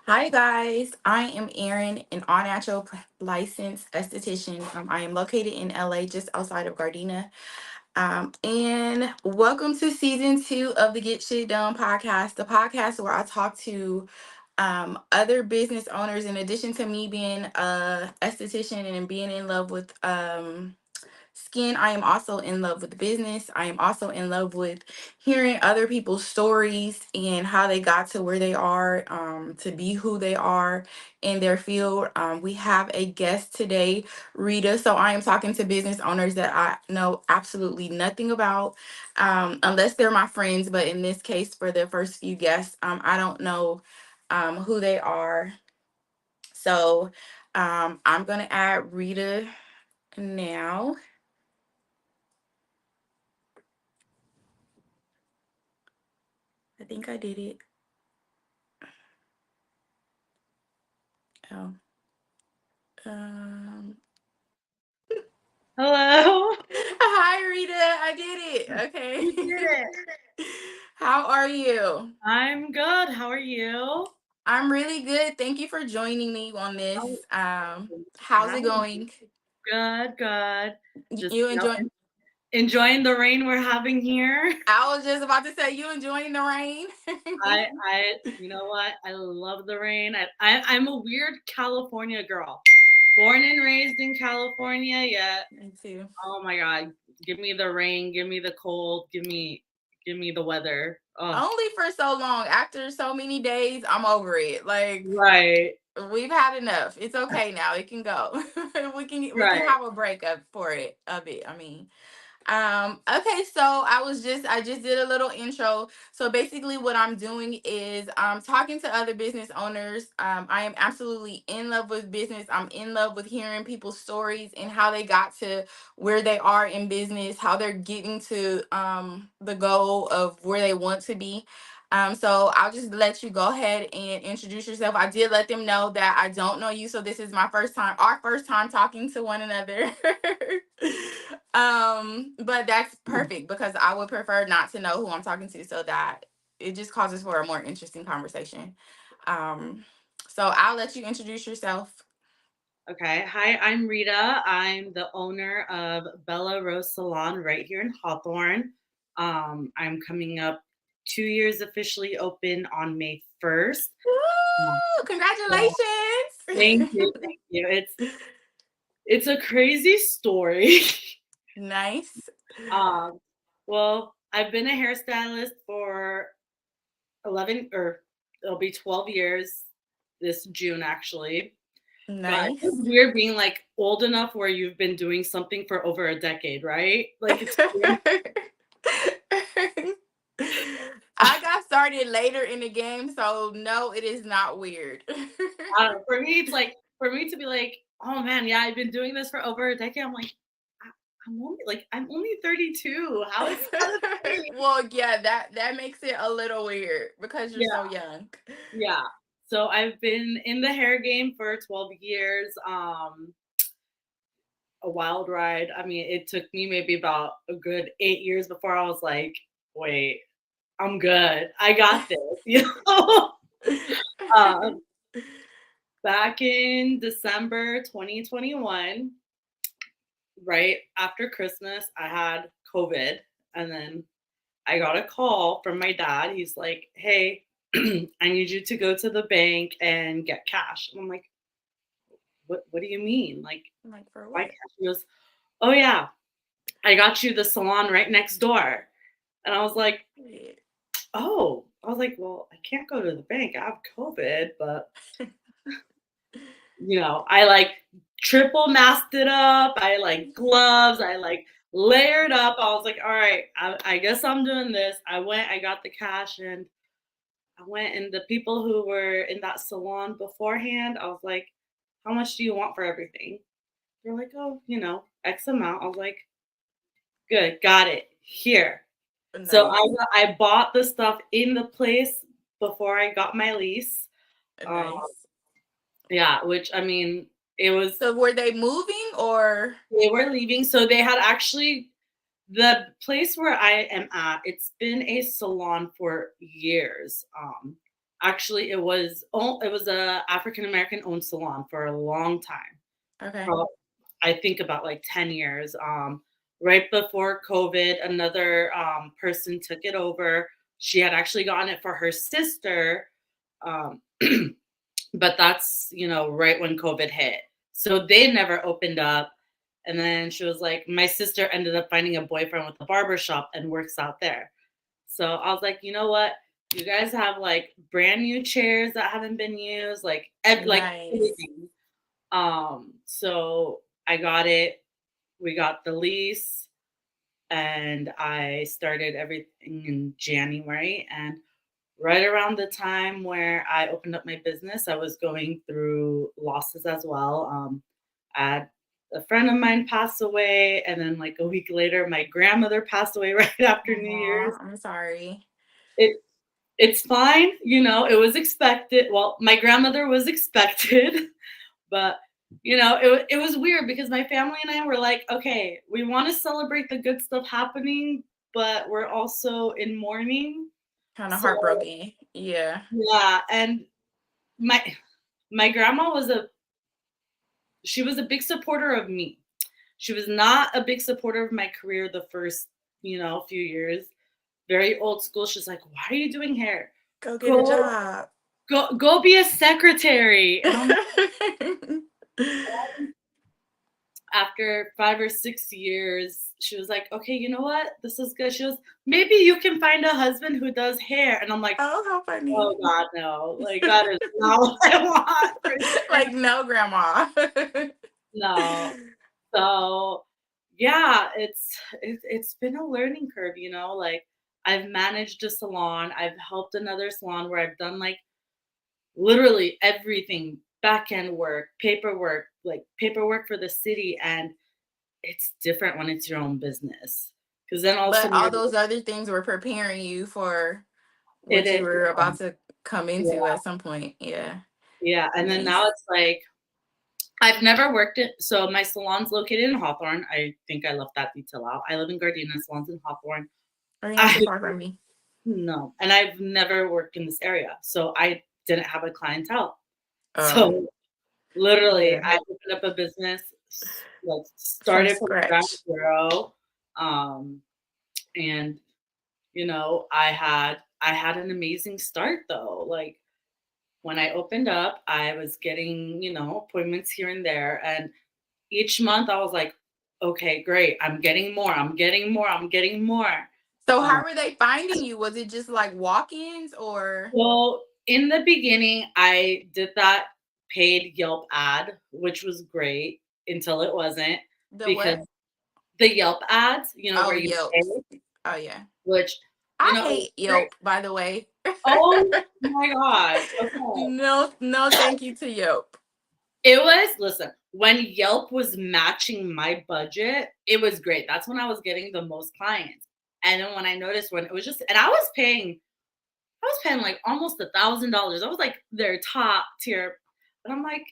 Hi guys, I am Erin, an all natural licensed esthetician. I am located in LA, just outside of Gardena. And welcome to season 2 of the Get Shit Done podcast, the podcast where I talk to other business owners. In addition to me being a esthetician and being in love with skin, I am also in love with business. I am also in love with hearing other people's stories and how they got to where they are, to be who they are in their field. We have a guest today, Rita. So I am talking to business owners that I know absolutely nothing about, unless they're my friends. But in this case, for the first few guests, I don't know who they are. So I'm going to add Rita now. I think I did it. Oh. Um, Hello. Hi, Rita. I did it. You Okay. did it. How are you? I'm good. How are you? I'm really good. Thank you for joining me on this. Oh, thanks for How's it having me. going? Good, good. Just, You enjoy? enjoying the rain we're having here. I was just about to say you enjoying the rain. You know what? I love the rain. I'm a weird California girl. Born and raised in California, yet, Me too. oh my God, give me the rain, give me the cold, give me the weather. Oh, Only for so long. After so many days, I'm over it. Like right, we've had enough. It's okay now. It can go. We can right. have a breakup for it of it. I mean. Okay, so I just did a little intro. So basically what I'm doing is talking to other business owners. I am absolutely in love with business. I'm in love with hearing people's stories and how they got to where they are in business, how they're getting to the goal of where they want to be. So I'll just let you go ahead and introduce yourself. I did let them know that I don't know you, so this is my first time, our first time talking to one another. But that's perfect because I would prefer not to know who I'm talking to, so that it just causes for a more interesting conversation. Um, so I'll let you introduce yourself. Okay. Hi, I'm Rita. I'm the owner of Bella Rose Salon right here in Hawthorne. I'm coming up 2 years officially open on May 1st. Um, Woo! so thank Congratulations. you, thank you. It's a crazy story. Nice. um, well, I've been a hairstylist for 11 or it'll be 12 years this June actually. God, it's Nice. weird being like old enough where you've been doing something for over a decade, right? Like it's crazy. I got started later in the game, so no, it is not weird. I don't know. For me, it's like for me to be like, oh man, yeah, I've been doing this for over a decade. I'm like, I, I'm only 32. How is that? Well, yeah, that makes it a little weird because you're Yeah, so young. yeah. So I've been in the hair game for 12 years. A wild ride. I mean, it took me maybe about a good 8 years before I was like, wait, I'm good. I got this. Um, Back in December 2021, right after Christmas, I had COVID. And then I got a call from my dad. He's like, hey, I need you to go to the bank and get cash. And I'm like, what do you mean? Like, I'm like, for why what? cash? He goes, oh, yeah, I got you the salon right next door. And I was like, Yeah. oh, I was like, well, I can't go to the bank. I have COVID, but I like triple masked it up. I like gloves. I like layered up. I was like, all right, I guess I'm doing this. I went, I got the cash, and I went, and the people who were in that salon beforehand, I was like, how much do you want for everything? They're like, oh, X amount. I was like, good, got it. Here. So Nice. I bought the stuff in the place before I got my lease. Um, Nice. yeah, which I mean, it was So were they moving or they were leaving. So they had actually the place where I am at, it's been a salon for years. Actually, it was a African American owned salon for a long time. Okay. Prob I think about like 10 years. Right before COVID, another person took it over. She had actually gotten it for her sister, um, but that's, right when COVID hit. So they never opened up. And then she was like, my sister ended up finding a boyfriend with a barber shop and works out there. So I was like, you know what? You guys have like brand new chairs that haven't been used, like Nice. everything. So I got it. We got the lease and I started everything in January. And right around the time where I opened up my business, I was going through losses as well. I had a friend of mine pass away, and then like a week later, my grandmother passed away right after New Year's. Aw, I'm sorry. It it's fine, it was expected. Well, my grandmother was expected, but it was weird because my family and I were like, okay, we want to celebrate the good stuff happening, but we're also in mourning. Kind of So heartbroken. Yeah. yeah, and my my grandma she was a big supporter of me. She was not a big supporter of my career the first, few years. Very old school. She's like, "Why are you doing hair? Go get a Go job. go be a secretary." And I'm after 5 or 6 years, she was like, "Okay, you know what? This is good." She goes, "Maybe you can find a husband who does hair." And I'm like, Oh, how funny. "Oh God, no. Like that is not what I want for sure. Like, no, grandma. No." So, yeah, it's been a learning curve, like I've managed a salon, I've helped another salon where I've done like literally everything, back end work, paperwork for the city, and it's different when it's your own business. Because then all of a But sudden all you're those other things were preparing you for it what you is, were about to come into yeah, at some point. Yeah. yeah. And then now Nice. it's like I've never worked it. So my salon's located in Hawthorne. I think I left that detail out. I live in Gardena, salon's in Hawthorne. Are you not I too far from me? No, and I've never worked in this area, so I didn't have a clientele. Oh, So literally, yeah. I opened up a business, like From started from ground scratch. zero, um, and I had an amazing start though. Like when I opened up, I was getting appointments here and there, and each month I was like, okay, great, I'm getting more, I'm getting more, I'm getting more. So Um, how were they finding you? Was it just like walk-ins or Well, in the beginning, I did that paid Yelp ad, which was great until it wasn't, the because what? the Yelp ads, Oh, where you Yelp. pay, Oh, yeah. which, I it was hate great. Yelp, by the way. Oh my God. Okay. No, no, thank you to Yelp. Listen, when Yelp was matching my budget, it was great. That's when I was getting the most clients. And then when I noticed when it was just, and I was paying like almost $1,000. I was like their top tier, but I'm like,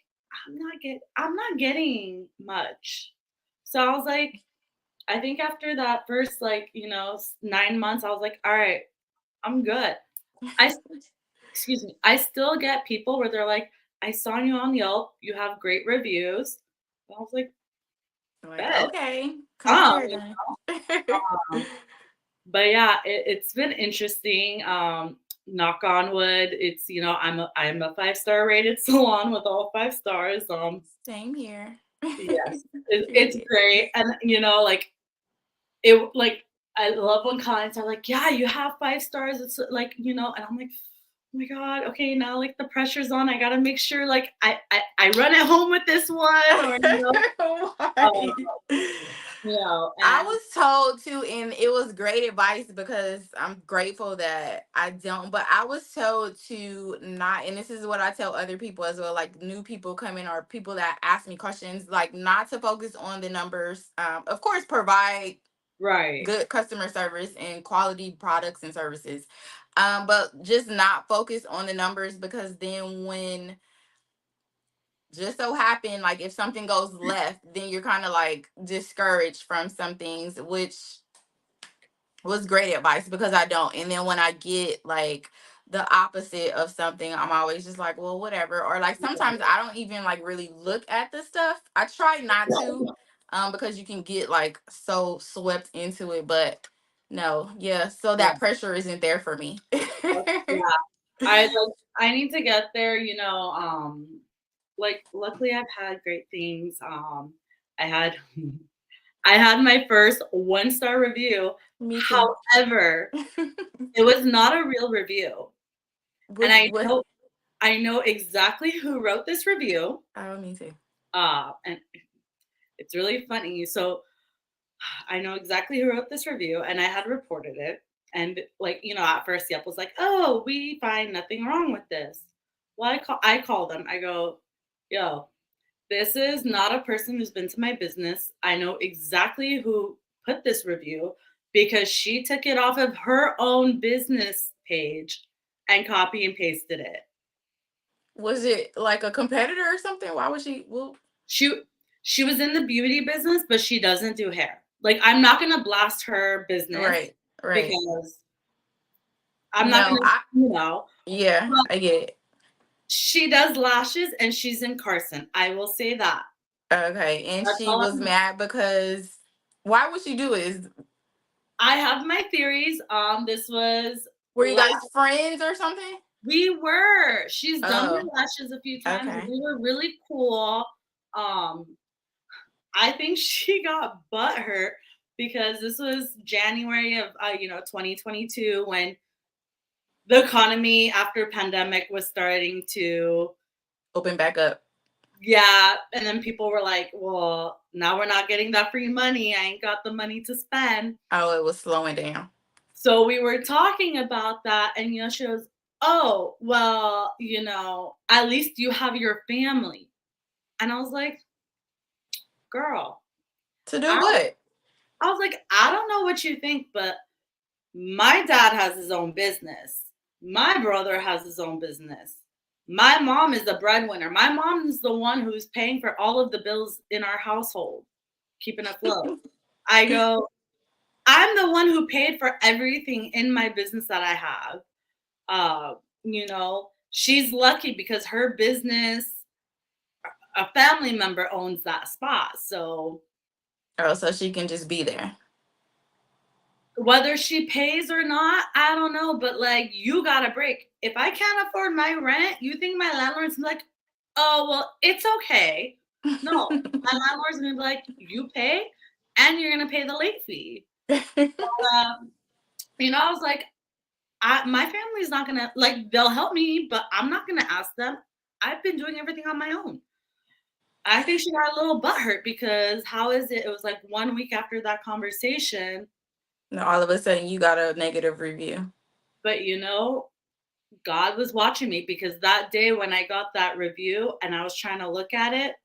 I'm not getting much. So I was like, I think after that first 9 months, I was like, all right, I'm good. I Excuse me, I still get people where they're like, I saw you on Yelp, you have great reviews. And I was like, Like, bet, okay, come come. here then. Um, but yeah, it's been interesting. Knock on wood, I'm a 5-star rated salon with all 5 stars. Same here. Yes, it's Period. great, and like I love when clients are like, yeah, you have 5 stars. It's like and I'm like, oh my god, okay, now like the pressure's on. I gotta make sure like I run at home with this one, or Why? um, I and was told to, and it was great advice because I'm grateful that I don't, but I was told to not, and this is what I tell other people as well, like new people coming or people that ask me questions, like not to focus on the numbers. Of course, provide right, good customer service and quality products and services. But just not focus on the numbers because then when just so happen like if something goes left then you're kind of like discouraged from some things, which was great advice because I don't. And then when I get like the opposite of something, I'm always just like, well, whatever. Or like sometimes I don't even like really look at the stuff. I try not to, because you can get like so swept into it. But no, yeah. So Yeah. that pressure isn't there for me. Yeah. I need to get there, like luckily I've had great things. I had I had my first 1-star review. Me too. However, it was not a real review. And What? I know exactly who wrote this review. Oh, me too. And it's really funny. So I know exactly who wrote this review, and I had reported it. And like, at first Yelp was like, "Oh, we find nothing wrong with this." Well, I call them. I go, "Yo, this is not a person who's been to my business. I know exactly who put this review because she took it off of her own business page and copy and pasted it. Was it like a competitor or something? Why was she? Well, She she was in the beauty business, but she doesn't do hair. Like, I'm not gonna blast her business right, right. because I'm not No, gonna, yeah, but I get it. she does lashes and she's in Carson. I will say that. Okay, and That's she all was mad because why would she do it? I have my theories. This was Were you guys friends or something? We were. She's done my Oh, lashes a few times. okay. We were really cool. Um, I think she got butthurt because this was January of 2022 when the economy after pandemic was starting to, Open back up. yeah, and then people were like, well, now we're not getting that free money. I ain't got the money to spend. Oh, it was slowing down. So we were talking about that, and she goes, "Oh, well, at least you have your family." And I was like, "Girl, To do I what? I was like, I don't know what you think, but my dad has his own business. My brother has his own business. My mom is the breadwinner. My mom is the one who's paying for all of the bills in our household, keeping afloat." I go, "I'm the one who paid for everything in my business that I have. Uh, she's lucky because her business, a family member owns that spot. So Oh, so she can just be there. whether she pays or not, I don't know. But like, you got a break. If I can't afford my rent, you think my landlord's like, oh, well, it's okay. No, my landlord's gonna be like, you pay and you're gonna pay the late fee. Um, I was like, my family's not gonna, like, they'll help me, but I'm not gonna ask them. I've been doing everything on my own. I think she got a little butthurt because how is it? It was like 1 week after that conversation, Now all of a sudden you got a negative review. but God was watching me because that day when I got that review and I was trying to look at it,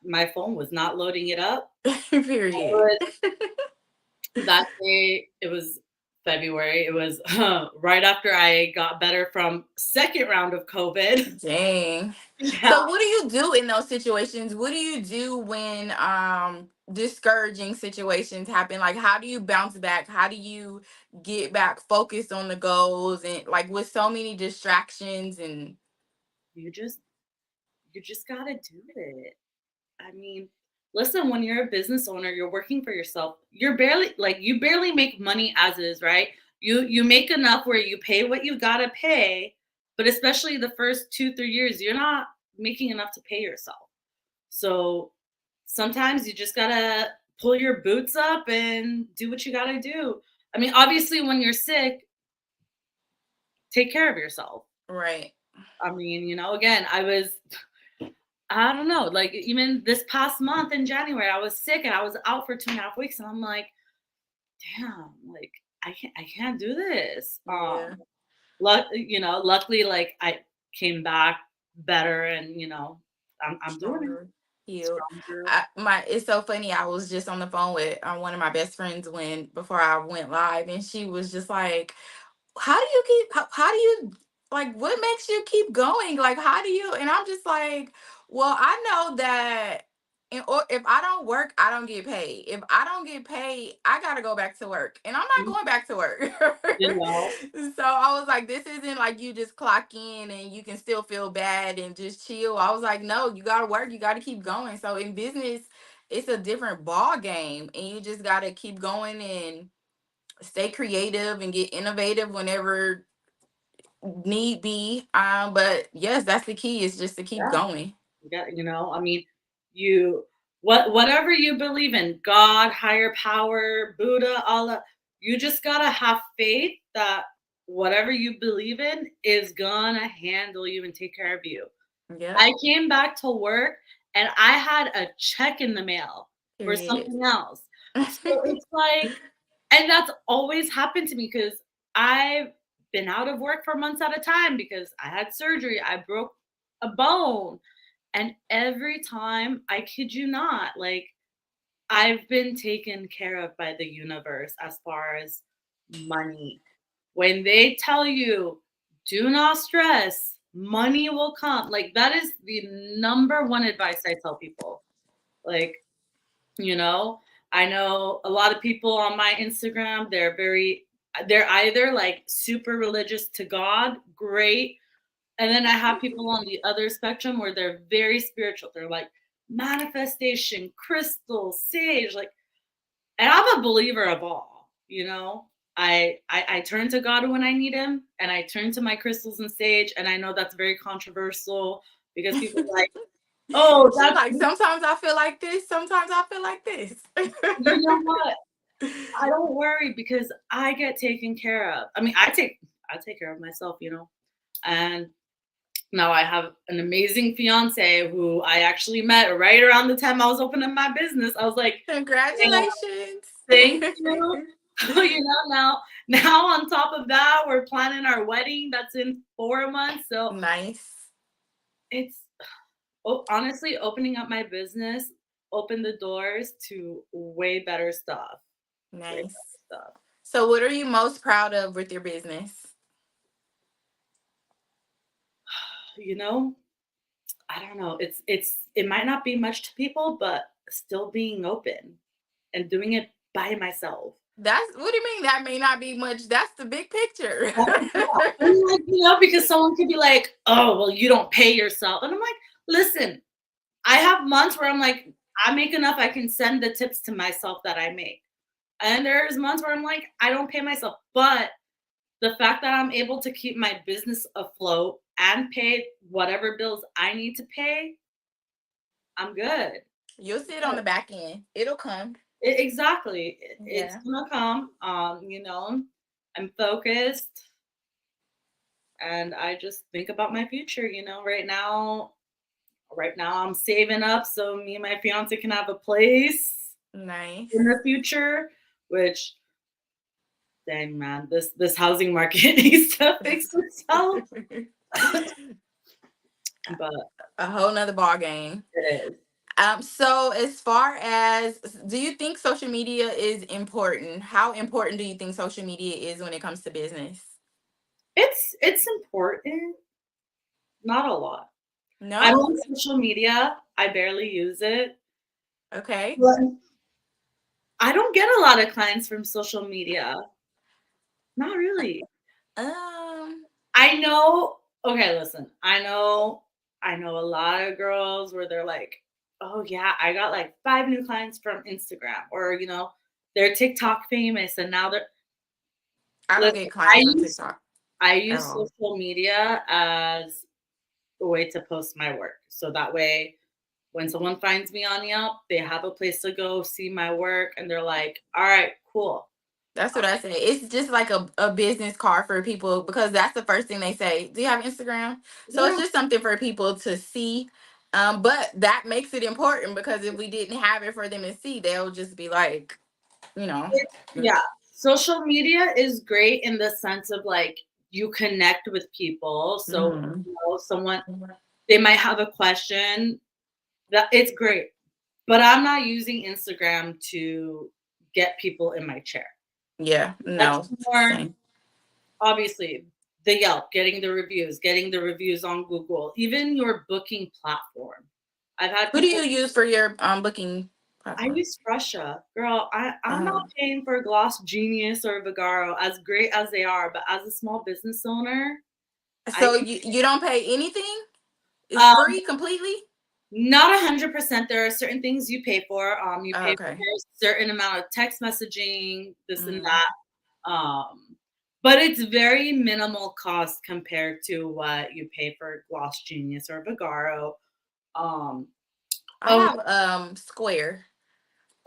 my phone was not loading it up. It Period. was that day. It was February. It was right after I got better from second round of COVID. Dang. Yeah. So what do you do in those situations? What do you do when discouraging situations happen? Like how do you bounce back? How do you get back focused on the goals and like with so many distractions and You just you just gotta do it. I mean, listen, when you're a business owner, you're working for yourself. You barely make money as is, right? You make enough where you pay what you gotta pay, but especially the first 2, 3 years, you're not making enough to pay yourself. So sometimes you just gotta pull your boots up and do what you gotta do. I mean, obviously, when you're sick, take care of yourself. right. I mean, again, I don't know. Like even this past month in January, I was sick and I was out for 2.5 weeks, and I'm like, damn, like I can't do this. Yeah. Luckily, like I came back better, and I'm doing it Stronger, healed. stronger. It's so funny. I was just on the phone with one of my best friends when before I went live, and she was just like, "How do you keep? How do you like? What makes you keep going? Like, how do you?" And I'm just like, "Well, I know that." And or if I don't work, I don't get paid. If I don't get paid, I gotta go back to work, and I'm not going back to work. You know? So I was like, this isn't like you just clock in and you can still feel bad and just chill. I was like, no, you gotta work. You gotta keep going. So in business, it's a different ball game, and you just gotta keep going and stay creative and get innovative whenever need be. But yes, that's the key. Is just to keep Yeah. going. Yeah, you know, I mean, you whatever you believe in, God, higher power, Buddha, Allah, you just gotta have faith that whatever you believe in is gonna handle you and take care of you. Yep. I came back to work and I had a check in the mail for Period. something else. So it's like, and that's always happened to me because I've been out of work for months at a time because I had surgery. I broke a bone. And every time, I kid you not, like I've been taken care of by the universe as far as money. When they tell you, do not stress, money will come. Like that is the number one advice I tell people. Like, you I know a lot of people on my Instagram, they're either like super religious to God, great, and then I have people on the other spectrum where they're very spiritual. They're like manifestation, crystal, sage, like, and I'm a believer of all. I turn to God when I need him, and I turn to my crystals and sage. And I know that's very controversial because people are like, oh, She's that's like, sometimes I feel like this, sometimes I feel like this. you know what? I don't worry because I get taken care of. I mean, I take care of myself. And now I have an amazing fiance who I actually met right around the time I was opening my business. I was like, "Yeah, Congratulations. thank you." Now on top of that, we're planning our wedding. That's in 4 months. So Nice. it's honestly opening up my business opened the doors to way better stuff. Way Nice. better stuff. So, what are you most proud of with your business? You know, I don't know. It might not be much to people, but still being open and doing it by myself. That's what do you mean that may not be much? That's the big picture. Yeah. I mean, like, because someone could be like, "Oh, well, you don't pay yourself," and I'm like, "Listen, I have months where I'm like, I make enough, I can send the tips to myself that I make, and there's months where I'm like, I don't pay myself, but the fact that I'm able to keep my business afloat and pay whatever bills I need to pay, I'm good." You'll see it on the back end. It'll come. Exactly. It's Yeah. gonna come. I'm focused and I just think about my future. Right now I'm saving up so me and my fiance can have a place in Nice. the future. Which, dang man, this housing market needs to fix itself. But A whole nother ball game. it is. So as far as do you think social media is important? How important do you think social media is when it comes to business? It's important, not a lot. No? I'm on social media. I barely use it. Okay. But I don't get a lot of clients from social media. Not really. Um, I know. Okay, listen. I know a lot of girls where they're like, "Oh yeah, I got like 5 new clients from Instagram," or they're TikTok famous and now they're. I don't Listen, get I clients from use TikTok I at use all. social media as a way to post my work. So that way, when someone finds me on Yelp, they have a place to go see my work, and they're like, "All right, cool." That's what I say. It's just like a business card for people because that's the first thing they say. Do you have Instagram? So it's Yeah. just something for people to see. But that makes it important because if we didn't have it for them to see, they'll just be like, you know. Yeah, social media is great in the sense of like you connect with people. So, Mhm. someone they might have a question that it's great, but I'm not using Instagram to get people in my chair. Yeah, That's no, more same. obviously the Yelp, getting the reviews on Google, even your booking platform. I've had Who do people. you use for your booking I platform? use Russia, girl. I'm not Oh, paying for Gloss Genius or Vigaro, as great as they are, but as a small business owner, I so you don't pay anything? It's um free completely? not 100%. There are certain things you pay for. You Oh, pay for okay. a certain amount of text messaging, this and Mm. that. But it's very minimal cost compared to what you pay for Gloss Genius or Vigaro. Um, I oh, have Square.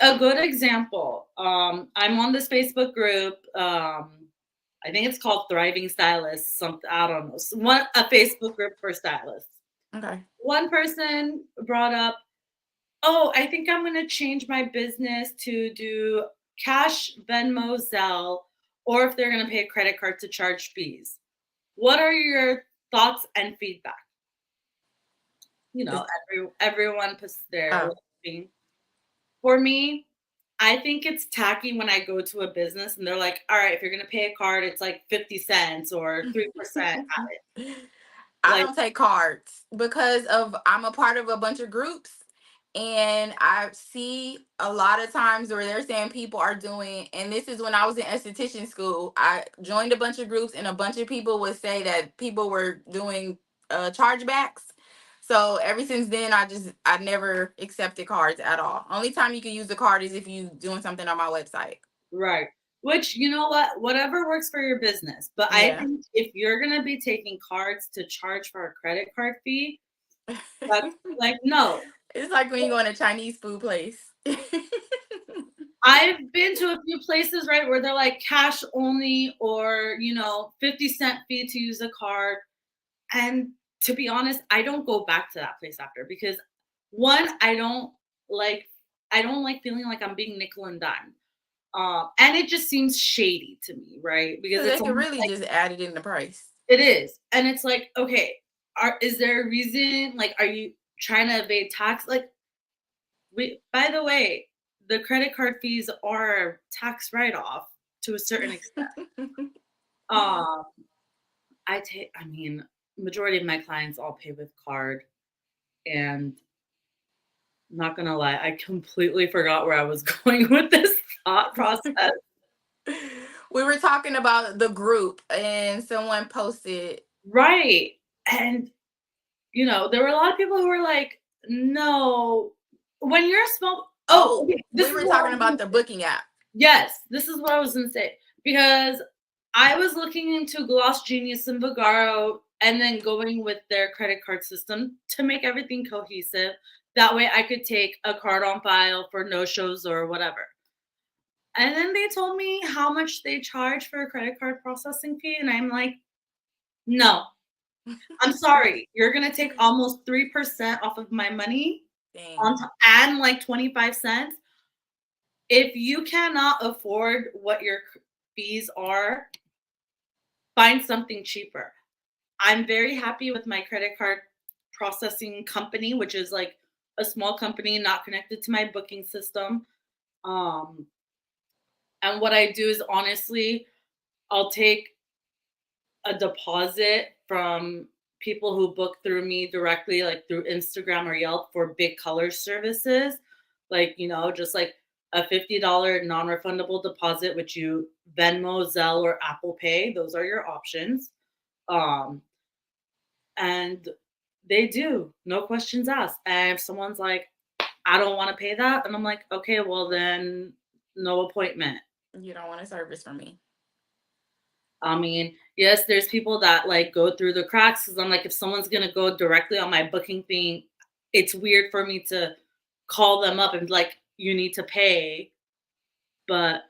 a good example. I'm on this Facebook group. I think it's called Thriving Stylists. Something I don't know. One a Facebook group for stylists. Okay. One person brought up, "Oh, I think I'm gonna change my business to do cash, Venmo, Zelle, or if they're gonna pay a credit card to charge fees. What are your thoughts and feedback?" You know, It's, everyone puts their oh. little thing. For me, I think it's tacky when I go to a business and they're like, "All right, if you're gonna pay a card, it's like 50 cents or 3% at it." I Like, don't take cards because of I'm a part of a bunch of groups, and I see a lot of times where they're saying people are doing, and this is when I was in esthetician school. I joined a bunch of groups and a bunch of people would say that people were doing chargebacks. So ever since then I never accepted cards at all. Only time you can use the card is if you doing something on my website. right. Which, you know what? Whatever works for your business. But I Yeah. think if you're gonna be taking cards to charge for a credit card fee, that's like, no. It's like when you go in a Chinese food place. I've been to a few places, right, where they're like cash only or, 50-cent fee to use a card. And to be honest, I don't go back to that place after because one, like I don't like feeling like I'm being nickel and dime. And it just seems shady to me, right? Because So they it's could almost really like just add it in the price. it is. And it's like, okay, is there a reason? Like, are you trying to evade tax? Like, by the way, the credit card fees are tax write-off to a certain extent. Um, I mean, majority of my clients all pay with card, and not gonna lie, I completely forgot where I was going with this thought process. We were talking about the group, and someone posted. Right. And there were a lot of people who were like, "No, when you're a small." Oh, Oh, okay, this we is were what I talking was gonna about the say. booking app. Yes, this is what I was gonna say because I was looking into Gloss Genius and Vigaro, and then going with their credit card system to make everything cohesive. That way, I could take a card on file for no shows or whatever. And then they told me how much they charge for a credit card processing fee, and I'm like, "No, I'm sorry. You're gonna take almost 3% off of my money on Dang. top and like 25 cents. If you cannot afford what your fees are, find something cheaper." I'm very happy with my credit card processing company, which is like a small company not connected to my booking system. Um, and what I do is honestly, I'll take a deposit from people who book through me directly, like through Instagram or Yelp for big color services. Like, just like a $50 non refundable deposit, which you Venmo, Zelle, or Apple Pay. Those are your options. Um, and they do, no questions asked. And if someone's like, "I don't want to pay that," and I'm like, "Okay, well, then no appointment." You don't want a service from me. I mean, yes, there's people that like go through the cracks because I'm like, if someone's gonna go directly on my booking thing, it's weird for me to call them up and be like, "You need to pay." But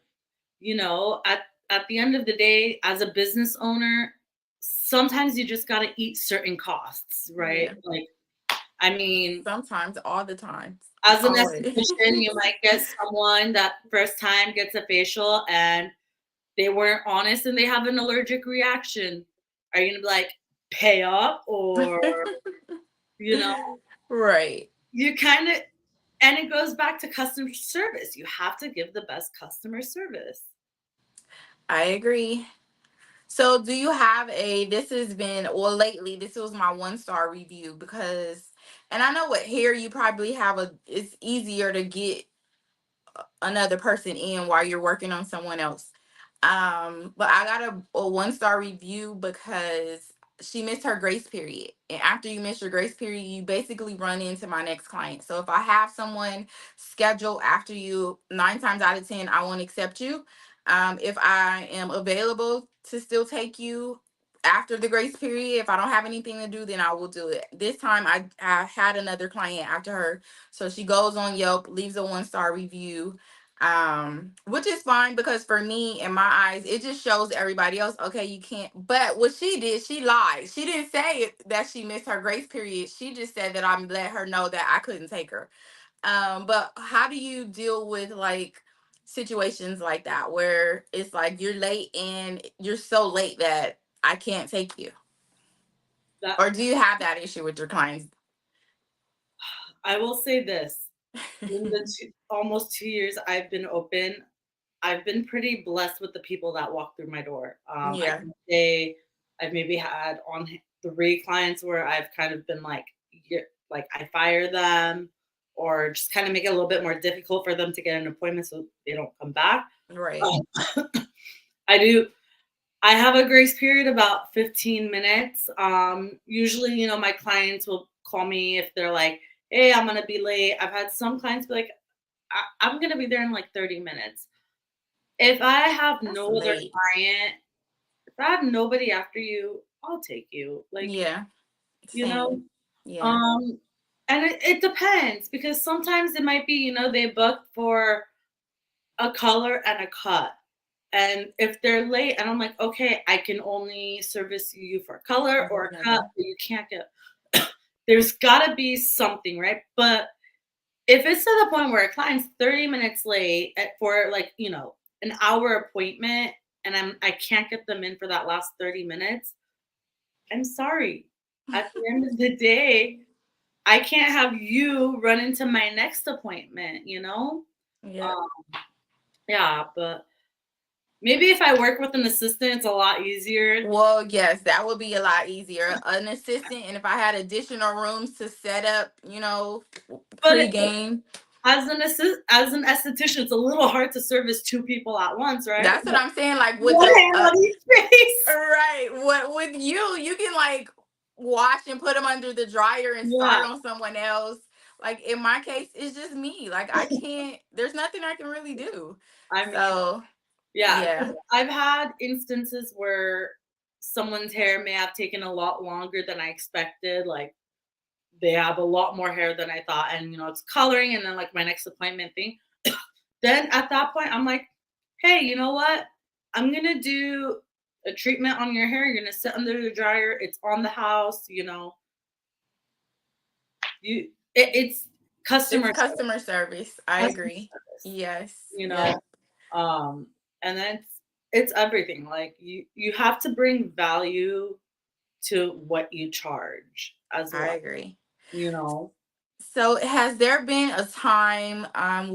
at the end of the day, as a business owner, sometimes you just gotta eat certain costs, right? Yeah. Like, I mean, Sometimes, all the times, as an always. esthetician, you might get someone that first time gets a facial and they weren't honest and they have an allergic reaction. Are you gonna be like, pay up? Or, you know, Right. you kind of, and it goes back to customer service. You have to give the best customer service. I agree. So, do you have a? This has been, well, lately, this was my 1-star review because And I know what hair you probably have it's easier to get another person in while you're working on someone else. But I got a 1-star review because she missed her grace period. And after you miss your grace period, you basically run into my next client. So if I have someone scheduled after you, 9 times out of 10, I won't accept you. If I am available to still take you after the grace period, if I don't have anything to do, then I will do it. This time I had another client after her. So she goes on Yelp, leaves a 1-star review, which is fine because for me, in my eyes, it just shows everybody else, okay, you can't. But what she did, she lied. She didn't say that she missed her grace period. She just said that I let her know that I couldn't take her. But how do you deal with like situations like that where it's like you're late and you're so late that I can't take you? That Or do you have that issue with your clients? I will say this. In the almost 2 years I've been open, I've been pretty blessed with the people that walk through my door. I Yeah, can say I've maybe had on 3 clients where I've kind of been like, like I fire them or just kind of make it a little bit more difficult for them to get an appointment so they don't come back. right, Um, I do. I have a grace period about 15 minutes. Usually, my clients will call me if they're like, "Hey, I'm gonna be late." I've had some clients be like, I'm gonna be there in like 30 minutes. If I have that's no other late. client, if I have nobody after you, I'll take you. Like, Yeah, you know, same. Yeah, um, and it depends because sometimes it might be, they book for a color and a cut. And if they're late and I'm like, okay, I can only service you for a color or a cut, another. but you can't get, there's gotta be something, right? But if it's to the point where a client's 30 minutes late for like, an hour appointment and I can't get them in for that last 30 minutes, I'm sorry. At the end of the day, I can't have you run into my next appointment, you know? Yeah. Um, yeah, but maybe if I work with an assistant, it's a lot easier. Well, yes, that would be a lot easier. An assistant, and if I had additional rooms to set up, But pre-game. as an esthetician, it's a little hard to service 2 people at once, right? That's what I'm saying. Like with One hand on each face. right, what with you can like wash and put them under the dryer and Yeah. start on someone else. Like in my case, it's just me. Like I can't. There's nothing I can really do. I mean, So yeah, yeah, 'cause I've had instances where someone's hair may have taken a lot longer than I expected, like, they have a lot more hair than I thought, and, it's coloring and then, like, my next appointment thing. Then at that point, I'm like, "Hey, you know what? I'm gonna do a treatment on your hair, you're gonna sit under the dryer, it's on the house," it's it's customer customer service. I customer agree. service, Yes. you know? Yep. And then it's everything. Like you have to bring value to what you charge as I well, agree. you know? So, has there been a time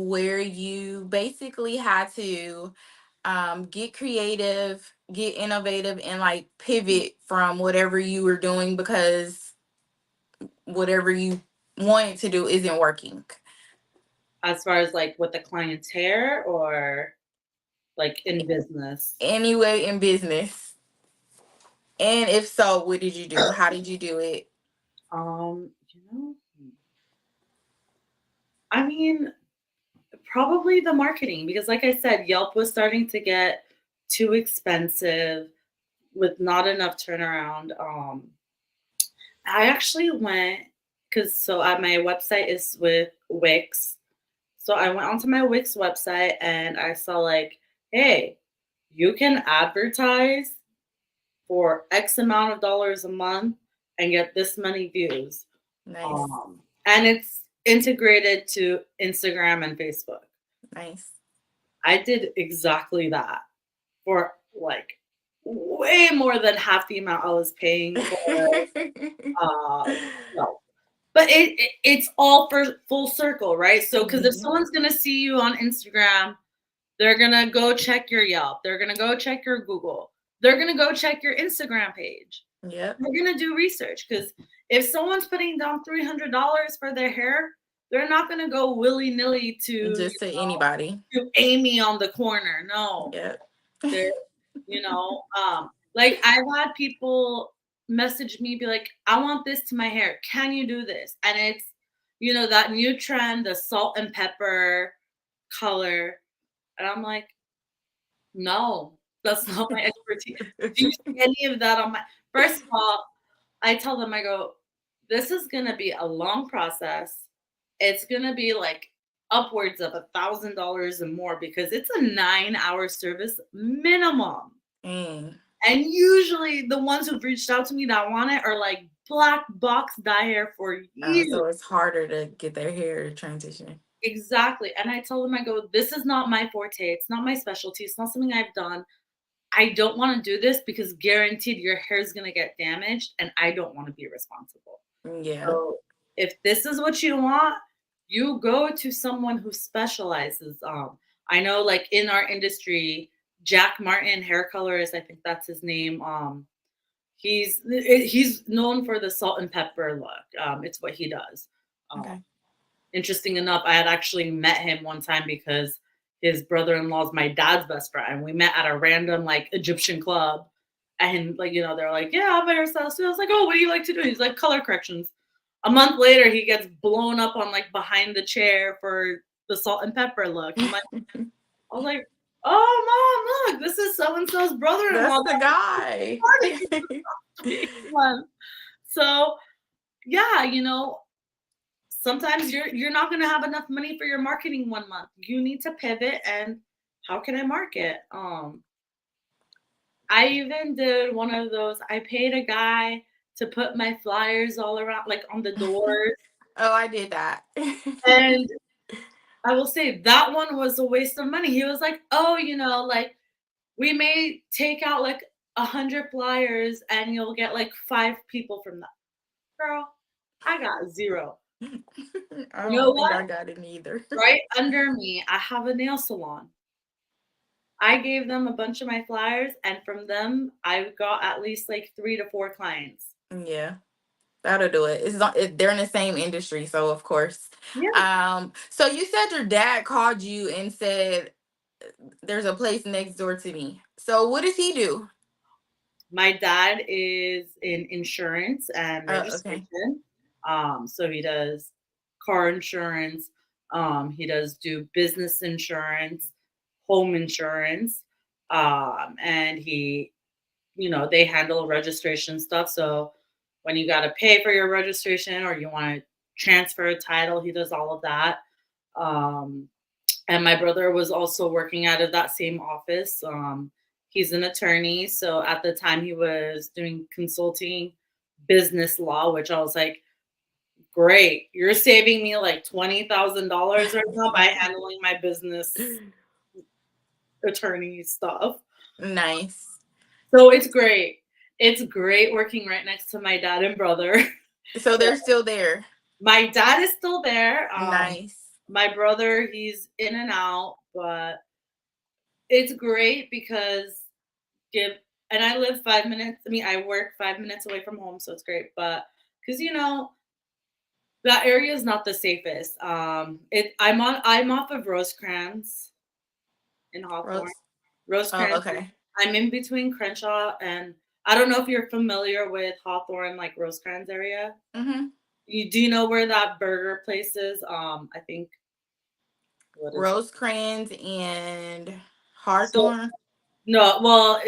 where you basically had to get creative, get innovative, and like pivot from whatever you were doing because whatever you wanted to do isn't working? As far as like with the client's hair or like in business. Anyway, in business. And if so, what did you do? How did you do it? You know, I mean, probably the marketing because like I said, Yelp was starting to get too expensive with not enough turnaround. I actually went because my website is with Wix. So I went onto my Wix website and I saw like, hey, you can advertise for X amount of dollars a month and get this many views. Nice. And it's integrated to Instagram and Facebook. Nice. I did exactly that for like way more than half the amount I was paying for no. But it's all for full circle, right? So because if Mhm. someone's gonna see you on Instagram, they're gonna go check your Yelp. They're gonna go check your Google. They're gonna go check your Instagram page. Yep. We're gonna do research because if someone's putting down $300 for their hair, they're not gonna go willy nilly to Just to anybody. to Amy on the corner. No, Yep. they're like I've had people message me be like, I want this to my hair. Can you do this? And it's that new trend, the salt and pepper color, and I'm like, no, that's not my expertise. Do you see any of that on my first of all, I tell them, I go, this is gonna be a long process. It's gonna be like upwards of $1,000 and more because it's a 9-hour service minimum. Mm. And usually the ones who've reached out to me that want it are like black box dye hair for you. So it's harder to get their hair transition. Exactly. And I tell them, I go, this is not my forte. It's not my specialty. It's not something I've done. I don't want to do this because guaranteed your hair is going to get damaged and I don't want to be responsible. Yeah. So if this is what you want, you go to someone who specializes. I know like in our industry, Jack Martin, hair colorist, I think that's his name. He's known for the salt and pepper look. It's what he does. Um, Okay. Interesting enough, I had actually met him one time because his brother-in-law is my dad's best friend. We met at a random like Egyptian club. And like, they're like, yeah, I'm a hairstylist. I was like, oh, what do you like to do? He's like, color corrections. A month later, he gets blown up on like behind the chair for the salt and pepper look. I was like, oh, mom, look, this is so and so's That's brother-in-law. the guy. So yeah, sometimes you're not going to have enough money for your marketing one month. You need to pivot and how can I market? I even did one of those. I paid a guy to put my flyers all around, like on the doors. Oh, I did that. And I will say that one was a waste of money. He was like, oh, like we may take out like 100 flyers and you'll get like 5 people from that. Girl, I got 0. I You know don't think what? I got it either. Right under me, I have a nail salon. I gave them a bunch of my flyers, and from them, I got at least like 3 to 4 clients. Yeah, that'll do it. They're in the same industry, so of course. Yeah. So you said your dad called you and said there's a place next door to me. So what does he do? My dad is in insurance and Okay. registration. So he does car insurance. He does do business insurance, home insurance. And they handle registration stuff. So when you got to pay for your registration or you want to transfer a title, he does all of that. Um, and my brother was also working out of that same office. He's an attorney. So at the time he was doing consulting business law, which I was like, great. You're saving me like $20,000 right now by handling my business attorney stuff. Nice. So it's great. It's great working right next to my dad and brother. So they're still there. My dad is still there. Nice. My brother, he's in and out, but it's great because and I live 5 minutes. I mean, I work 5 minutes away from home, so it's great. But because that area is not the safest. I'm off of Rosecrans in Hawthorne. Rose. Oh, Rosecrans. okay. I'm in between Crenshaw and I don't know if you're familiar with Hawthorne, like Rosecrans area. Mm-hmm. Do you know where that burger place is? I think what is it? Rosecrans and So Hawthorne. no, well,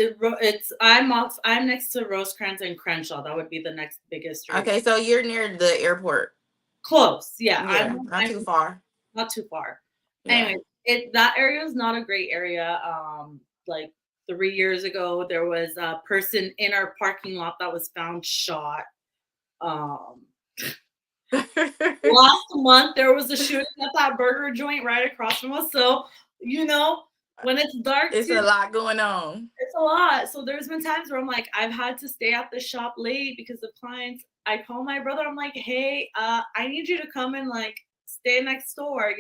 I'm next to Rosecrans and Crenshaw. That would be the next biggest street. Okay, so you're near the airport. Close, yeah. Yeah, not too far. Not too far. Yeah. Anyway, that area is not a great area. Like 3 years ago, there was a person in our parking lot that was found shot. Last month there was a shooting at that burger joint right across from us. So, when it's dark It's too, a lot going on. it's a lot. So there's been times where I'm like, I've had to stay at the shop late because of clients. I call my brother, I'm like, hey, I need you to come and like stay next door,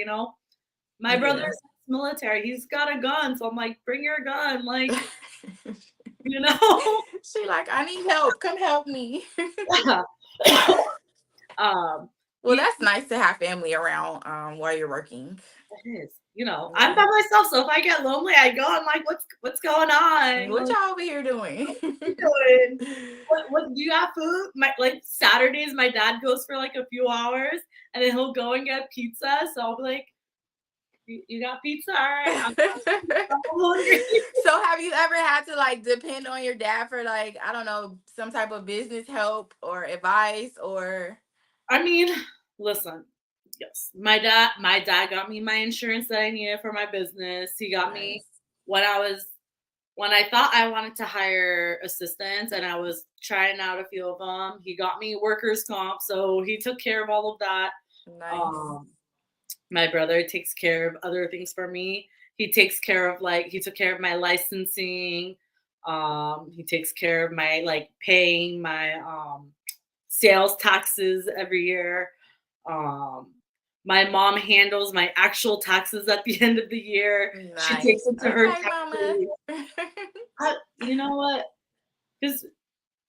My Yeah. brother's military, he's got a gun. So I'm like, bring your gun. Like, you know? She like, I need help. Come help me. um, Well, you, that's nice to have family around while you're working. it is. You know, I'm Yeah. by myself, so if I get lonely, I go. I'm like, what's going on? What Like, y'all over here doing? what are you doing? What do you have food? My like Saturdays, my dad goes for like a few hours, and then he'll go and get pizza. So I'll be like, you got pizza? All right, I'm hungry. So have you ever had to like depend on your dad for like, I don't know, some type of business help or advice or I mean, listen, yes, my dad got me my insurance that I needed for my business. He got me nice. when I was when I thought I wanted to hire assistants and I was trying out a few of them. He got me workers comp, so he took care of all of that. Nice. Um, my brother takes care of other things for me. He takes care of like he took care of my licensing. He takes care of my like paying my sales taxes every year. Um, my mom handles my actual taxes at the end of the year. She takes Nice. it to her Okay, tax mama. lady. You know what? Because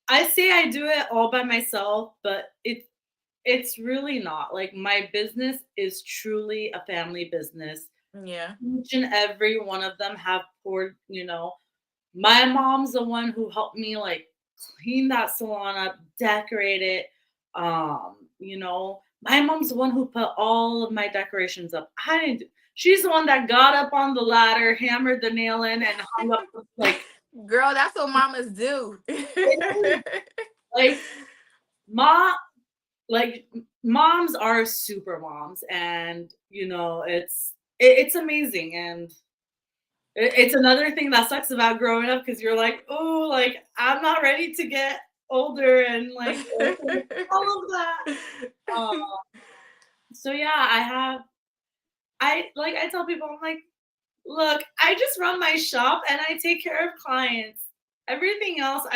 I say I do it all by myself, but it's really not. Like my business is truly a family business. Yeah. Each and every one of them have poured, my mom's the one who helped me like clean that salon up, decorate it. My mom's the one who put all of my decorations up. I didn't. She's the one that got up on the ladder, hammered the nail in, and hung up like Girl, that's what mamas do. like mom like moms are super moms, and it's amazing, and it's another thing that sucks about growing up because you're like, oh, like I'm not ready to get older and like all of that. Uh, so yeah, I tell people, I'm like, look, I just run my shop and I take care of clients. Everything else,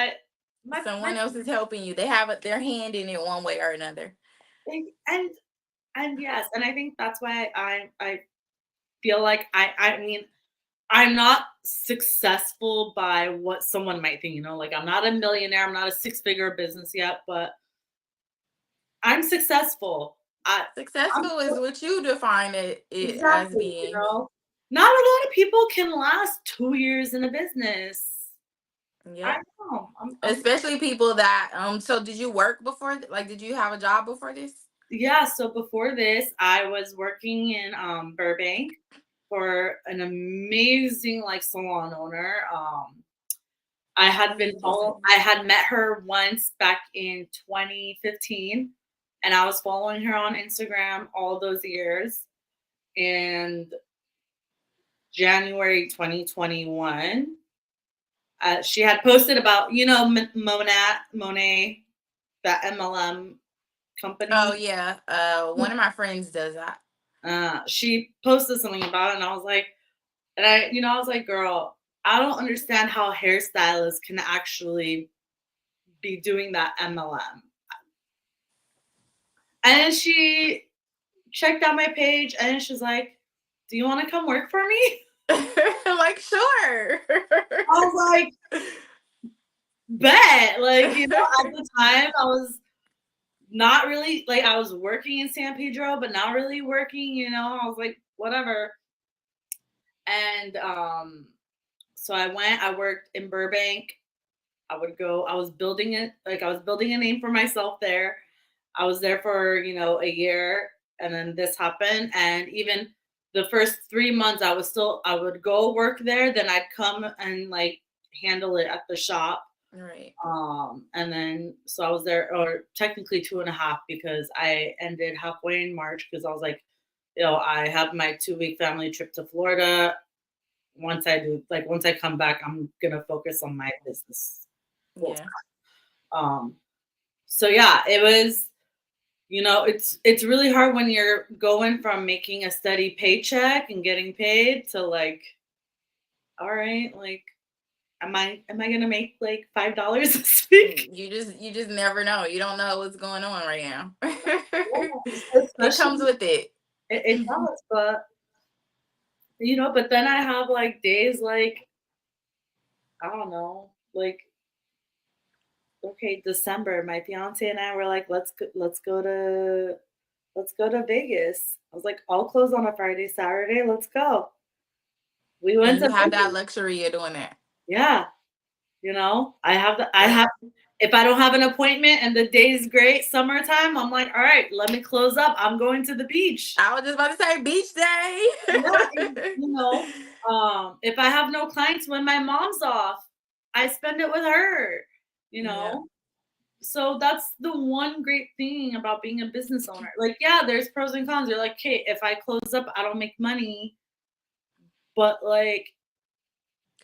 my Someone else is helping you. They have their hand in it one way or another. and and yes, and I think that's why I feel like I mean I'm not successful by what someone might think, like I'm not a millionaire, I'm not a six-figure business yet, but I'm successful. I'm Successful is what you define it as exactly, being. not a lot of people can last 2 years in a business. I Yep. don't know. Especially people that so did you work before like did you have a job before this? Yeah, so before this, I was working in Burbank for an amazing like salon owner. Amazing. I had met her once back in 2015, and I was following her on Instagram all those years. And January 2021, she had posted about, Monet, that MLM Oh company. yeah. One of my friends does that. She posted something about it, and I was like, I was like, girl, I don't understand how hairstylists can actually be doing that MLM. And then she checked out my page and she's like, do you want to come work for me? Like sure. I was like, bet. Like, at the time I was not really like I was working in San Pedro, but not really working, I was like, whatever. And so I worked in Burbank. I was building it, like I was building a name for myself there. I was there for, a year, and then this happened. And even the first 3 months, I would go work there, then I'd come and like handle it at the shop. Right. And then so I was there, or technically 2.5, because I ended halfway in March because I was like, I have my 2-week family trip to Florida. Once I come back, I'm gonna focus on my business full Yeah. time. So yeah, it was, it's really hard when you're going from making a steady paycheck and getting paid to like, all right, like, am I gonna make like $5 this week? You just never know. You don't know what's going on right now. Yes, It comes especially with it. it does, but but then I have like days like I don't know. like, okay, December, my fiance and I were like, let's go to Vegas. I was like, all closed on a Friday, Saturday, let's go. We And went you to have that Vegas. luxury of doing that. Yeah, I That have if I don't have an appointment and the day's great, summertime, I'm like, all right, let me close up. I'm going to the beach. I was just about to say beach day. Yeah, if I have no clients when my mom's off, I spend it with her, you Yeah. know? So that's the one great thing about being a business owner. Like, yeah, there's pros and cons. You're like, okay, if I close up, I don't make money, but like,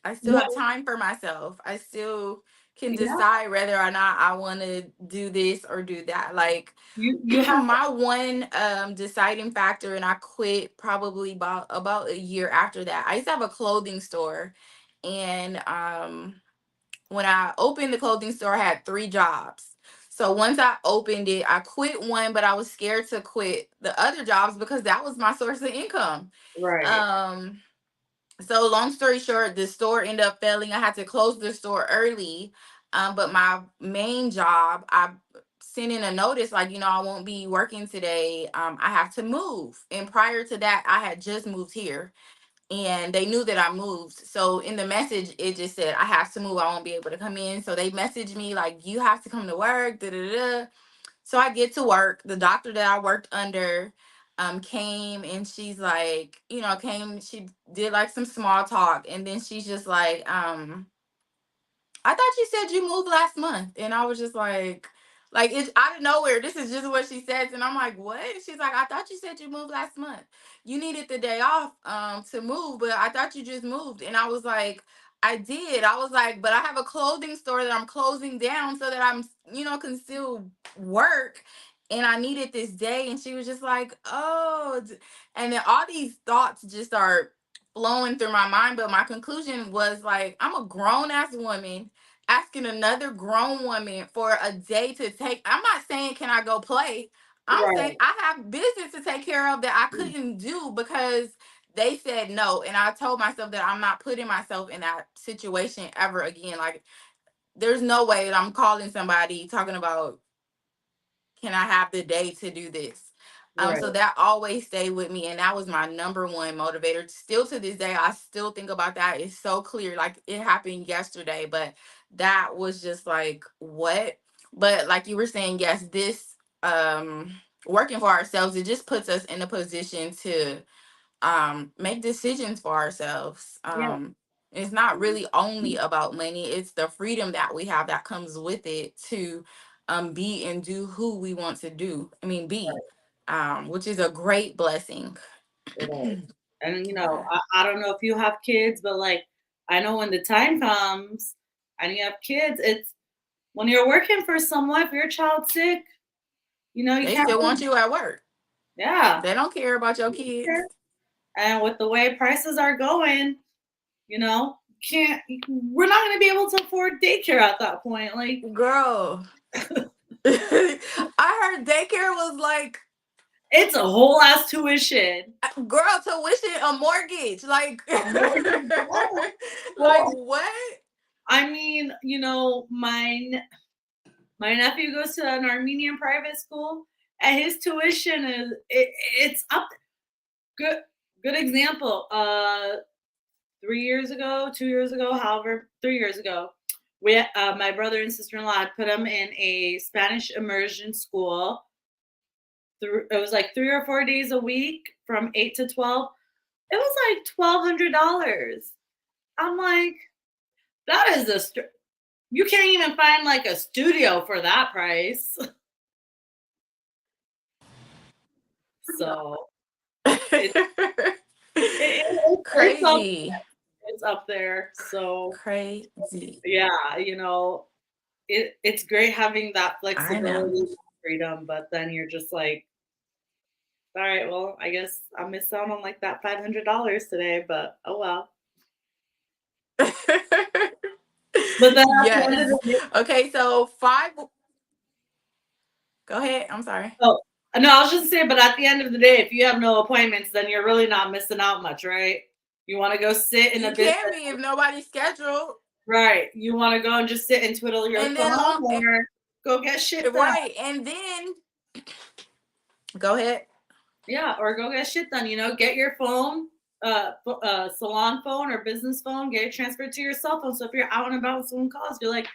I still what? have time for myself. I still can Yeah, decide whether or not I want to do this or do that. Like you have my one deciding factor, and I quit probably about a year after that. I used to have a clothing store, and when I opened the clothing store, I had 3 jobs. So once I opened it, I quit one, but I was scared to quit the other jobs because that was my source of income. right, Um, so long story short, the store ended up failing. I had to close the store early. But my main job, I sent in a notice like, I won't be working today. I have to move. And prior to that, I had just moved here and they knew that I moved. So in the message, it just said, I have to move. I won't be able to come in. So they messaged me like, you have to come to work. Da, da, da. So I get to work. The doctor that I worked under came and she's like, she did like some small talk. And then she's just like, I thought you said you moved last month. And I was just like it's out of nowhere. This is just what she says. And I'm like, what? She's like, I thought you said you moved last month. You needed the day off to move, but I thought you just moved. And I was like, I did. I was like, but I have a clothing store that I'm closing down so that can still work. And I needed this day. And she was just like, oh. And then all these thoughts just start flowing through my mind. But my conclusion was like, I'm a grown ass woman asking another grown woman for a day to take. I'm not saying can I go play. I'm saying right, I have business to take care of that I couldn't do because they said no. And I told myself that I'm not putting myself in that situation ever again. Like there's no way that I'm calling somebody talking about can I have the day to do this? So right, that always stayed with me, and that was my number one motivator. Still to this day, I still think about that. It's so clear, like it happened yesterday, but that was just like what? But like you were saying, yes, this working for ourselves, it just puts us in a position to make decisions for ourselves. yeah, It's not really only about money, it's the freedom that we have that comes with it to be and do who we want to do, be, which is a great blessing. right. And Yeah. I don't know if you have kids, but like, I know when the time comes and you have kids, it's when you're working for someone, if your child's sick, you They can't, still want you at work. yeah. They don't care about your kids. And with the way prices are going, can't, we're not going to be able to afford daycare at that point. Like, Girl. I heard daycare was like, it's a whole ass tuition. girl, tuition, a mortgage, like like Well, what? I mean, my nephew goes to an Armenian private school, and his tuition it's up. Good good example. 3 years ago, 2 years ago, however, 3 years ago, my brother and sister in law had put him in a Spanish immersion school. It was like 3 or 4 days a week from 8 to 12. It was like $1,200. I'm like, that is you can't even find like a studio for that price. So it, it's up Crazy. it's up there. So Crazy. yeah, it's great having that I know. flexibility, freedom, but then you're just like, all right, well, I guess I missed out on like that $500 today, but oh well. But then at the end of Yes. the day, Okay, so five. Go ahead. I'm sorry. oh, no, I was just saying, but at the end of the day, if you have no appointments, then you're really not missing out much, right? You want to go sit in a You business. can be if nobody's scheduled. Right. You want to go and just sit and twiddle your And then thumb or go get shit done. right, and then go ahead. Yeah, or go get shit done. Get your phone, salon phone or business phone, get it transferred to your cell phone. So if you're out and about and someone calls, you're like,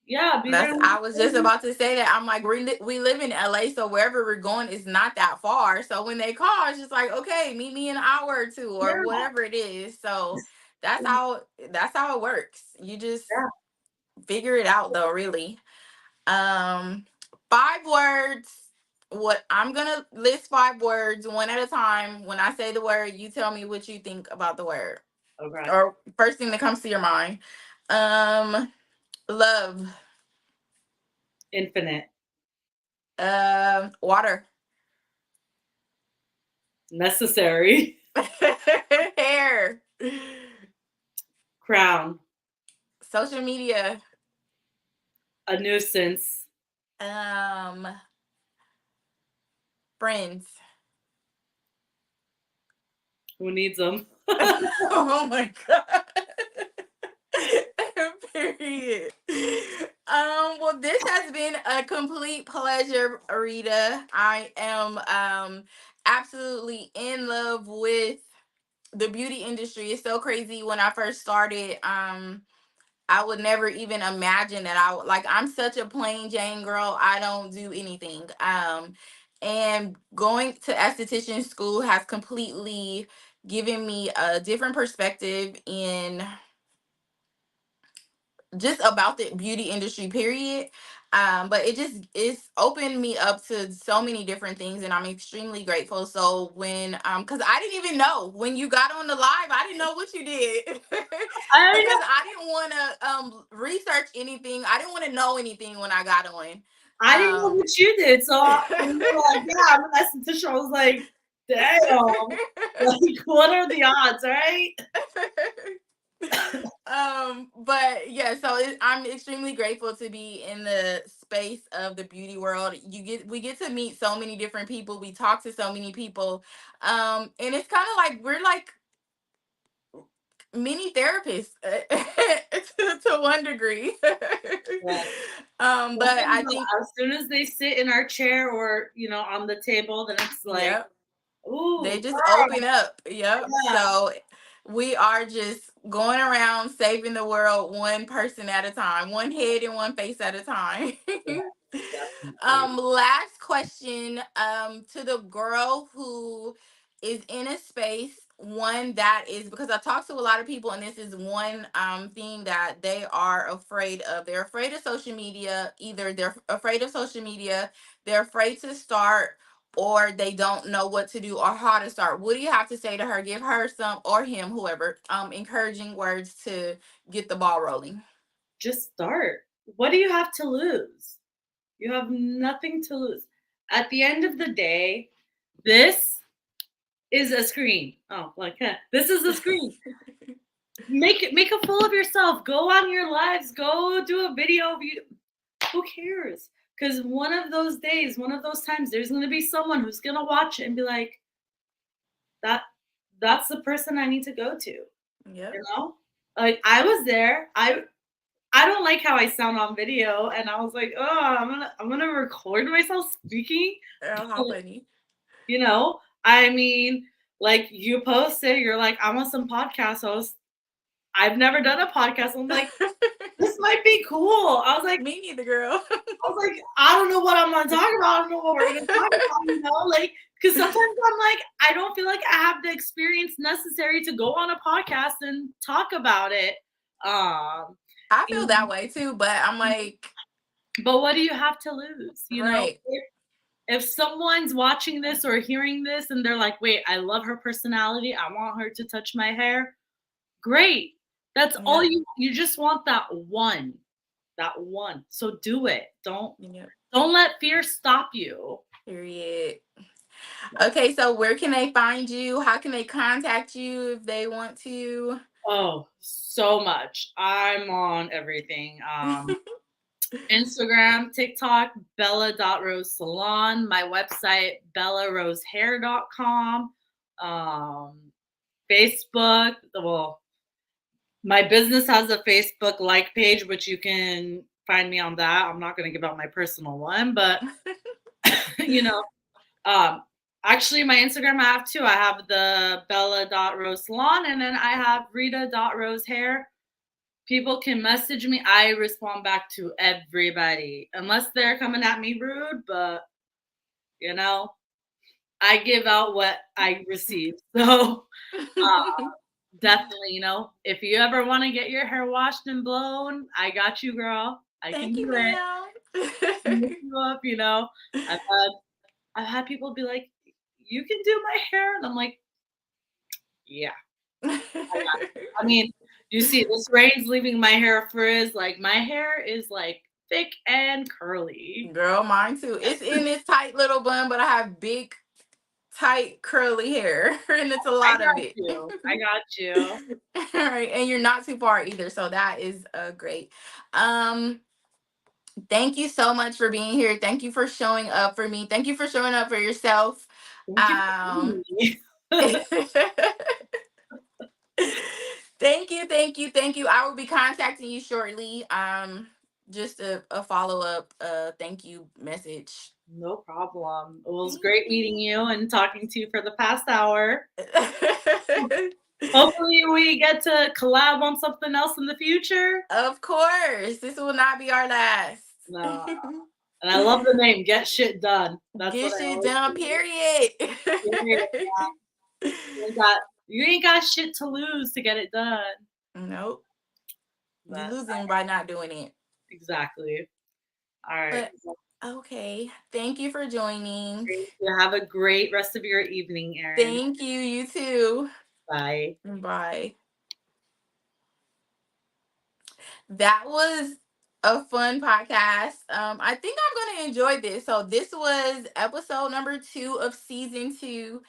yeah, be there. I was just about to say that. I'm like, we live in LA, so wherever we're going is not that far. So when they call, it's just like, okay, meet me in an hour or two Yeah, or whatever it is. So that's how it works. You just yeah. figure it out though, really. Um, 5 words. What I'm gonna list 5 words one at a time. When I say the word, you tell me what you think about the word. Okay. Or first thing that comes to your mind. Love. Infinite. Water. Necessary. Hair. Crown. Social media. A nuisance. Um, Friends. Who needs them? Oh my god. Period. Well, this has been a complete pleasure, Rita. I am absolutely in love with the beauty industry. It's so crazy. When I first started, I would never even imagine that I'm such a plain Jane girl. I don't do anything. And going to esthetician school has completely given me a different perspective in just about the beauty industry, period. But it's opened me up to so many different things, and I'm extremely grateful. So when because I didn't even know when you got on the live, I didn't know what you did. I Because know. I didn't want to research anything. I didn't want to know anything when I got on. I didn't know what you did. So when you were like, yeah, I'm an esthetician, I was like, damn. Like, what are the odds, right? But yeah, so I'm extremely grateful to be in the space of the beauty world. We get to meet so many different people. We talk to so many people, and it's kind of like we're like mini therapists to one degree. Yeah. But I think, As soon as they sit in our chair or on the table, then it's like, yep, they ooh, just open up. Yep. yeah, So we are just going around saving the world one person at a time, one head and one face at a time. yeah, definitely. Last question to the girl who is in a space, one that is, because I talk to a lot of people and this is one thing that they are afraid of. They're afraid of social media. Either they're afraid of social media, they're afraid to start, or they don't know what to do or how to start. What do you have to say to her? Give her some, or him, whoever, encouraging words to get the ball rolling. Just start. What do you have to lose? You have nothing to lose. At the end of the day, this is a screen. Oh, this is a screen. Make a fool of yourself. Go on your lives. Go do a video of you. Who cares? Because one of those days, one of those times, there's gonna be someone who's gonna watch it and be like, that that's the person I need to go to. Yep. Like I was there. I don't like how I sound on video, and I was like, oh, I'm gonna record myself speaking. Oh, how funny. I mean, like you posted, you're like, I want some podcast hosts. I've never done a podcast. I'm like, this might be cool. Me neither, girl. I don't know what I'm gonna talk about. I don't know what we're gonna talk about, like, because sometimes I'm like, I don't feel like I have the experience necessary to go on a podcast and talk about it. I feel that way too, but I'm like, But what do you have to lose? right. If someone's watching this or hearing this and they're like, wait, I love her personality, I want her to touch my hair. Great. That's all Yep. you just want that one. That one. So do it. Yep. Don't let fear stop you. Period. Okay, so where can they find you? How can they contact you if they want to? Oh, so much. I'm on everything. Instagram, TikTok, bella.rosesalon, my website, bellarosehair.com, Facebook, well, My business has a Facebook like page, which you can find me on that. I'm not going to give out my personal one, but you know, um, actually, my Instagram I have two. I have the Bella.Rose Salon, and then I have Rita.Rose Hair. People can message me. I respond back to everybody, unless they're coming at me rude. But you know, I give out what I receive. So definitely, if you ever want to get your hair washed and blown, I got you, girl. I can Thank do you, it. ma'am. Lift you up. I've had people be like, "You can do my hair," and I'm like, "Yeah, I mean, you see, this rain's leaving my hair frizz. Like my hair is like thick and curly." Girl, mine too. It's in this tight little bun, but I have big, tight, curly hair, and it's a I lot of got it. you. I got you. All right, and you're not too far either, so that is great. Um, thank you so much for being here. Thank you for showing up for me. Thank you for showing up for yourself. Thank you for Um, having me. thank you. I will be contacting you shortly. Just a follow up thank you message. No problem. It was Thank great meeting you. you and talking to you for the past hour. Hopefully, we get to collab on something else in the future. Of course, this will not be our last. No. And I love the name, Get Shit Done. That's what Get I shit always done, say. period. Period. You ain't got shit to lose to get it done. Nope. You But losing by not doing it. exactly. All right. But okay. Thank you for joining. Thank you. Have a great rest of your evening, Erin. Thank you. You too. Bye. Bye. That was a fun podcast. I think I'm gonna enjoy this. So this was episode number 2 of season 2.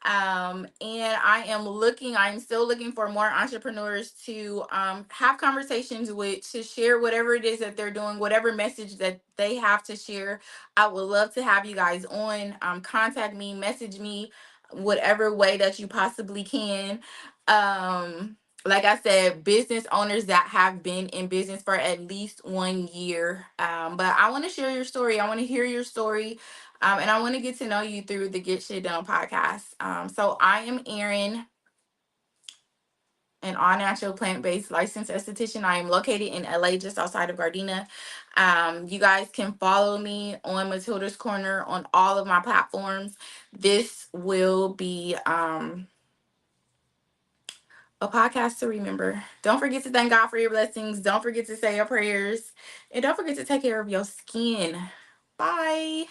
And I'm still looking for more entrepreneurs to have conversations with, to share whatever it is that they're doing, whatever message that they have to share. I would love to have you guys on. Contact me, message me, whatever way that you possibly can. Like I said, business owners that have been in business for at least 1 year. But I want to share your story. I want to hear your story. And I want to get to know you through the Get Shit Done podcast. So I am Erin, an all natural plant based licensed esthetician. I am located in LA, just outside of Gardena. You guys can follow me on Matilda's Corner on all of my platforms. This will be a podcast to remember. Don't forget to thank God for your blessings. Don't forget to say your prayers. And don't forget to take care of your skin. Bye.